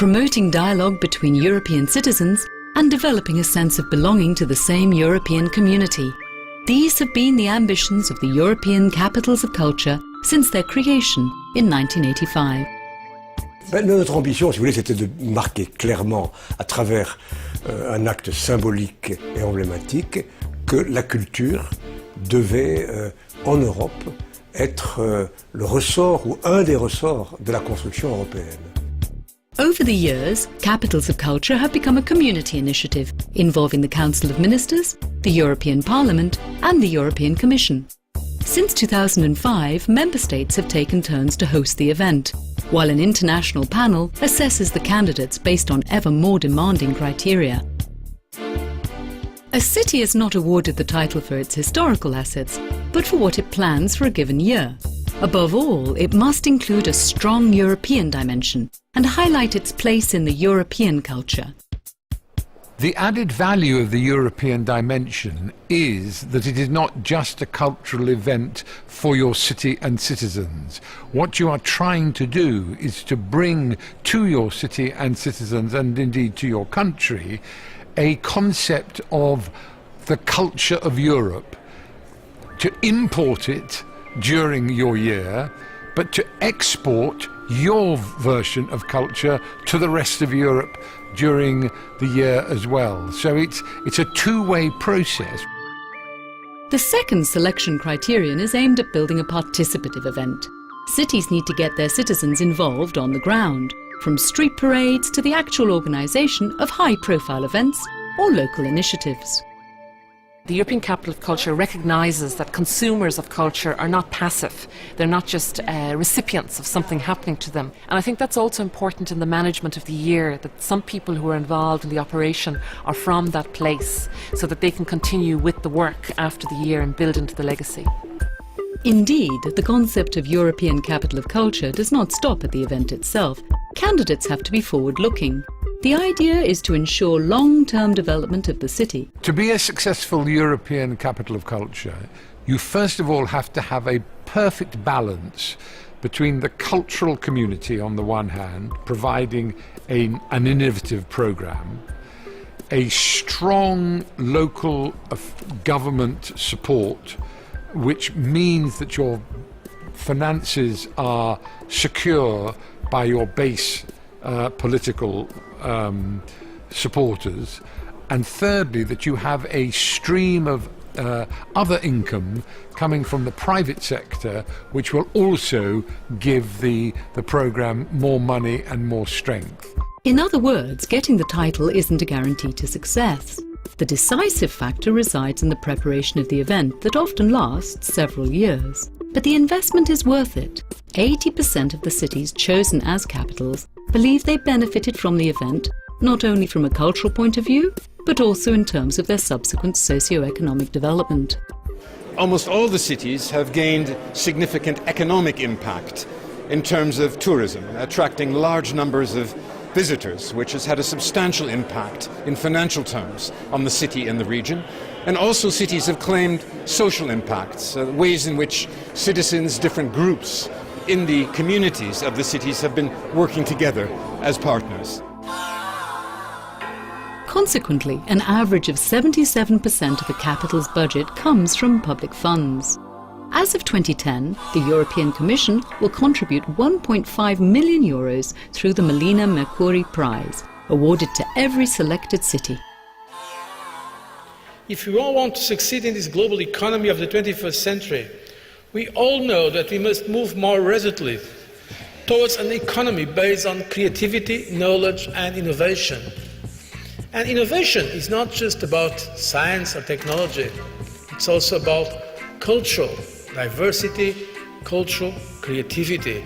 promoting dialogue between European citizens and developing a sense of belonging to the same European community. These have been the ambitions of the European Capitals of Culture since their creation in 1985. Notre ambition, si vous voulez, c'était de marquer clairement, à travers un acte symbolique et emblématique, que la culture devait, en Europe, être le ressort ou un des ressorts de la construction européenne. Over the years, Capitals of Culture have become a community initiative involving the Council of Ministers, the European Parliament and the European Commission. Since 2005, member states have taken turns to host the event, while an international panel assesses the candidates based on ever more demanding criteria. A city is not awarded the title for its historical assets, but for what it plans for a given year. Above all, it must include a strong European dimension and highlight its place in the European culture. The added value of the European dimension is that it is not just a cultural event for your city and citizens. What you are trying to do is to bring to your city and citizens, and indeed to your country, a concept of the culture of Europe, to import it during your year, but to export your version of culture to the rest of Europe during the year as well. So it's a two-way process. The second selection criterion is aimed at building a participative event. Cities need to get their citizens involved on the ground, from street parades to the actual organisation of high-profile events or local initiatives. The European Capital of Culture recognises that consumers of culture are not passive. They're not just recipients of something happening to them. And I think that's also important in the management of the year, that some people who are involved in the operation are from that place, so that they can continue with the work after the year and build into the legacy. Indeed, the concept of European Capital of Culture does not stop at the event itself. Candidates have to be forward-looking. The idea is to ensure long-term development of the city. To be a successful European Capital of Culture, you first of all have to have a perfect balance between the cultural community on the one hand, providing an innovative programme, a strong local government support, which means that your finances are secure by your base political supporters, and thirdly that you have a stream of other income coming from the private sector, which will also give the programme more money and more strength. In other words, getting the title isn't a guarantee to success. The decisive factor resides in the preparation of the event that often lasts several years. But the investment is worth it. 80% of the cities chosen as capitals believe they benefited from the event, not only from a cultural point of view, but also in terms of their subsequent socio-economic development. Almost all the cities have gained significant economic impact in terms of tourism, attracting large numbers of visitors, which has had a substantial impact in financial terms on the city and the region. And also cities have claimed social impacts, ways in which citizens, different groups in the communities of the cities have been working together as partners. Consequently, an average of 77% of the capital's budget comes from public funds. As of 2010, the European Commission will contribute €1.5 million through the Melina Mercouri Prize, awarded to every selected city. If we all want to succeed in this global economy of the 21st century, we all know that we must move more resolutely towards an economy based on creativity, knowledge and innovation. And innovation is not just about science or technology, it's also about cultural diversity, cultural creativity.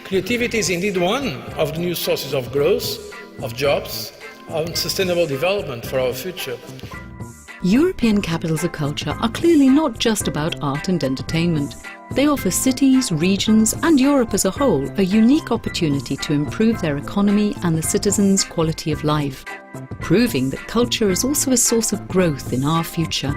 Creativity is indeed one of the new sources of growth, of jobs, of sustainable development for our future. European Capitals of Culture are clearly not just about art and entertainment. They offer cities, regions and Europe as a whole a unique opportunity to improve their economy and the citizens' quality of life, proving that culture is also a source of growth in our future.